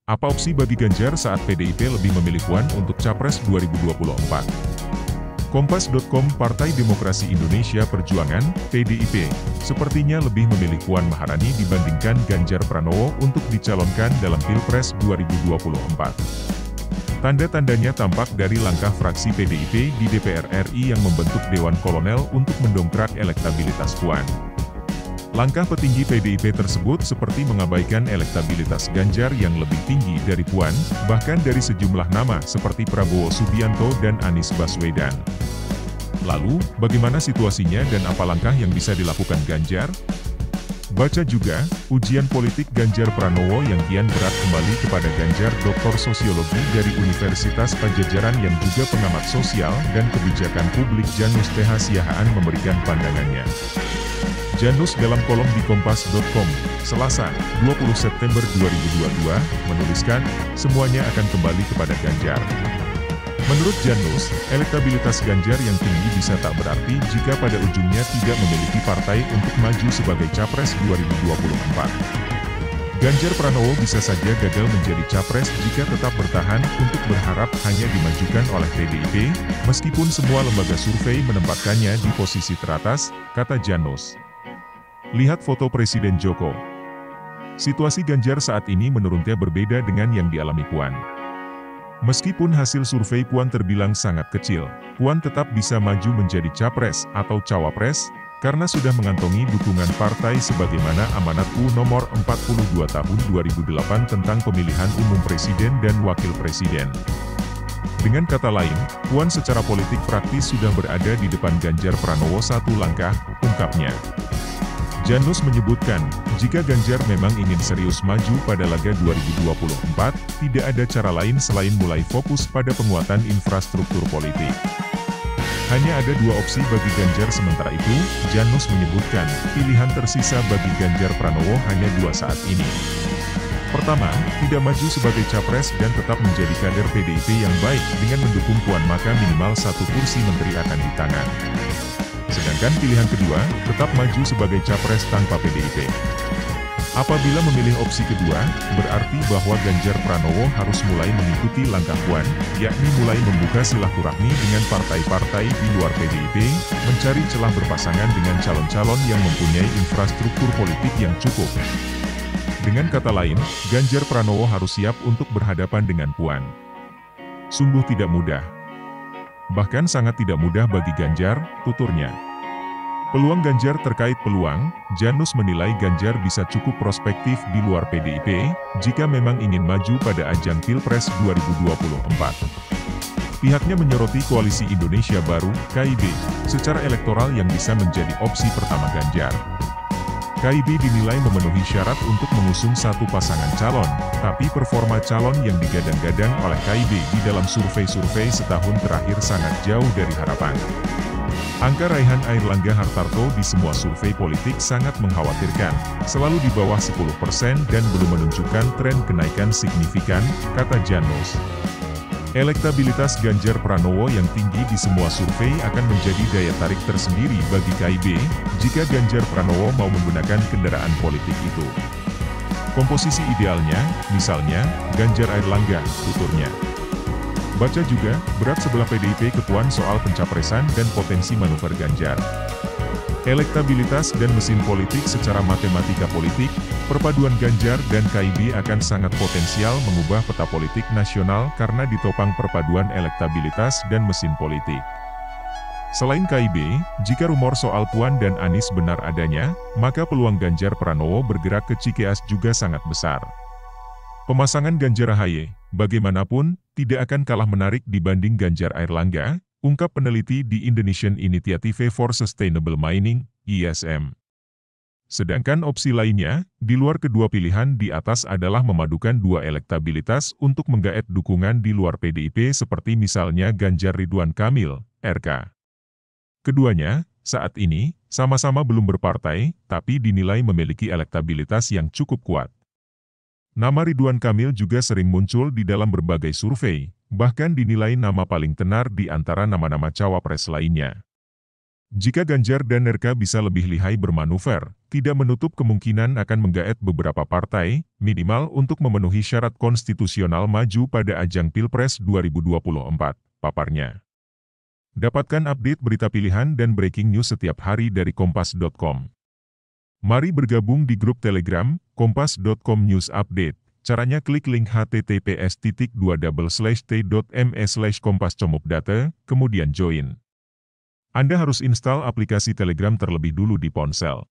Apa opsi bagi Ganjar saat PDIP lebih memilih Puan untuk Capres 2024? Kompas.com Partai Demokrasi Indonesia Perjuangan, PDIP, sepertinya lebih memilih Puan Maharani dibandingkan Ganjar Pranowo untuk dicalonkan dalam Pilpres 2024. Tanda-tandanya tampak dari langkah fraksi PDIP di DPR RI yang membentuk Dewan Kolonel untuk mendongkrak elektabilitas Puan. Langkah petinggi PDIP tersebut seperti mengabaikan elektabilitas Ganjar yang lebih tinggi dari Puan, bahkan dari sejumlah nama seperti Prabowo Subianto dan Anies Baswedan. Lalu, bagaimana situasinya dan apa langkah yang bisa dilakukan Ganjar? Baca juga, ujian politik Ganjar Pranowo yang kian berat kembali kepada Ganjar Dr. Sosiologi dari Universitas Pajajaran yang juga pengamat sosial dan kebijakan publik Janus TH Siahaan memberikan pandangannya. Janus dalam kolom di Kompas.com, Selasa, 20 September 2022, menuliskan, semuanya akan kembali kepada Ganjar. Menurut Janus, elektabilitas Ganjar yang tinggi bisa tak berarti jika pada ujungnya tidak memiliki partai untuk maju sebagai Capres 2024. Ganjar Pranowo bisa saja gagal menjadi Capres jika tetap bertahan untuk berharap hanya dimajukan oleh PDIP, meskipun semua lembaga survei menempatkannya di posisi teratas, kata Janus. Lihat foto Presiden Joko. Situasi Ganjar saat ini menurutnya berbeda dengan yang dialami Puan. Meskipun hasil survei Puan terbilang sangat kecil, Puan tetap bisa maju menjadi Capres atau Cawapres, karena sudah mengantongi dukungan partai sebagaimana Amanat U Nomor 42 Tahun 2008 tentang pemilihan umum Presiden dan Wakil Presiden. Dengan kata lain, Puan secara politik praktis sudah berada di depan Ganjar Pranowo satu langkah, ungkapnya. Janus menyebutkan, jika Ganjar memang ingin serius maju pada laga 2024, tidak ada cara lain selain mulai fokus pada penguatan infrastruktur politik. Hanya ada dua opsi bagi Ganjar sementara itu, Janus menyebutkan, pilihan tersisa bagi Ganjar Pranowo hanya dua saat ini. Pertama, tidak maju sebagai Capres dan tetap menjadi kader PDIP yang baik dengan mendukung Puan maka minimal satu kursi menteri akan di tangan. Sedangkan pilihan kedua, tetap maju sebagai Capres tanpa PDIP. Apabila memilih opsi kedua, berarti bahwa Ganjar Pranowo harus mulai mengikuti langkah Puan, yakni mulai membuka silaturahmi dengan partai-partai di luar PDIP, mencari celah berpasangan dengan calon-calon yang mempunyai infrastruktur politik yang cukup. Dengan kata lain, Ganjar Pranowo harus siap untuk berhadapan dengan Puan. Sungguh tidak mudah. Bahkan sangat tidak mudah bagi Ganjar, tuturnya. Peluang Ganjar terkait peluang, Janus menilai Ganjar bisa cukup prospektif di luar PDIP, jika memang ingin maju pada ajang Pilpres 2024. Pihaknya menyoroti Koalisi Indonesia Baru, KIB, secara elektoral yang bisa menjadi opsi pertama Ganjar. KIB dinilai memenuhi syarat untuk mengusung satu pasangan calon, tapi performa calon yang digadang-gadang oleh KIB di dalam survei-survei setahun terakhir sangat jauh dari harapan. Angka raihan Airlangga Hartarto di semua survei politik sangat mengkhawatirkan, selalu di bawah 10% dan belum menunjukkan tren kenaikan signifikan, kata Janus. Elektabilitas Ganjar Pranowo yang tinggi di semua survei akan menjadi daya tarik tersendiri bagi KIB, jika Ganjar Pranowo mau menggunakan kendaraan politik itu. Komposisi idealnya, misalnya, Ganjar Airlangga, tuturnya. Baca juga, berat sebelah PDIP ke Puan soal pencapresan dan potensi manuver Ganjar. Elektabilitas dan mesin politik secara matematika politik, perpaduan Ganjar dan KIB akan sangat potensial mengubah peta politik nasional karena ditopang perpaduan elektabilitas dan mesin politik. Selain KIB, jika rumor soal Puan dan Anies benar adanya, maka peluang Ganjar Pranowo bergerak ke Cikeas juga sangat besar. Pemasangan Ganjar AHY, bagaimanapun, tidak akan kalah menarik dibanding Ganjar Airlangga, ungkap peneliti di Indonesian Initiative for Sustainable Mining, ISM. Sedangkan opsi lainnya, di luar kedua pilihan di atas adalah memadukan dua elektabilitas untuk menggaet dukungan di luar PDIP seperti misalnya Ganjar Ridwan Kamil, RK. Keduanya, saat ini, sama-sama belum berpartai, tapi dinilai memiliki elektabilitas yang cukup kuat. Nama Ridwan Kamil juga sering muncul di dalam berbagai survei, bahkan dinilai nama paling tenar di antara nama-nama cawapres lainnya. Jika Ganjar dan RK bisa lebih lihai bermanuver, tidak menutup kemungkinan akan menggaet beberapa partai, minimal untuk memenuhi syarat konstitusional maju pada ajang Pilpres 2024, paparnya. Dapatkan update berita pilihan dan breaking news setiap hari dari Kompas.com. Mari bergabung di grup Telegram, Kompas.com News Update. Caranya klik link https://t.me/kompas.com.data, kemudian join. Anda harus install aplikasi Telegram terlebih dulu di ponsel.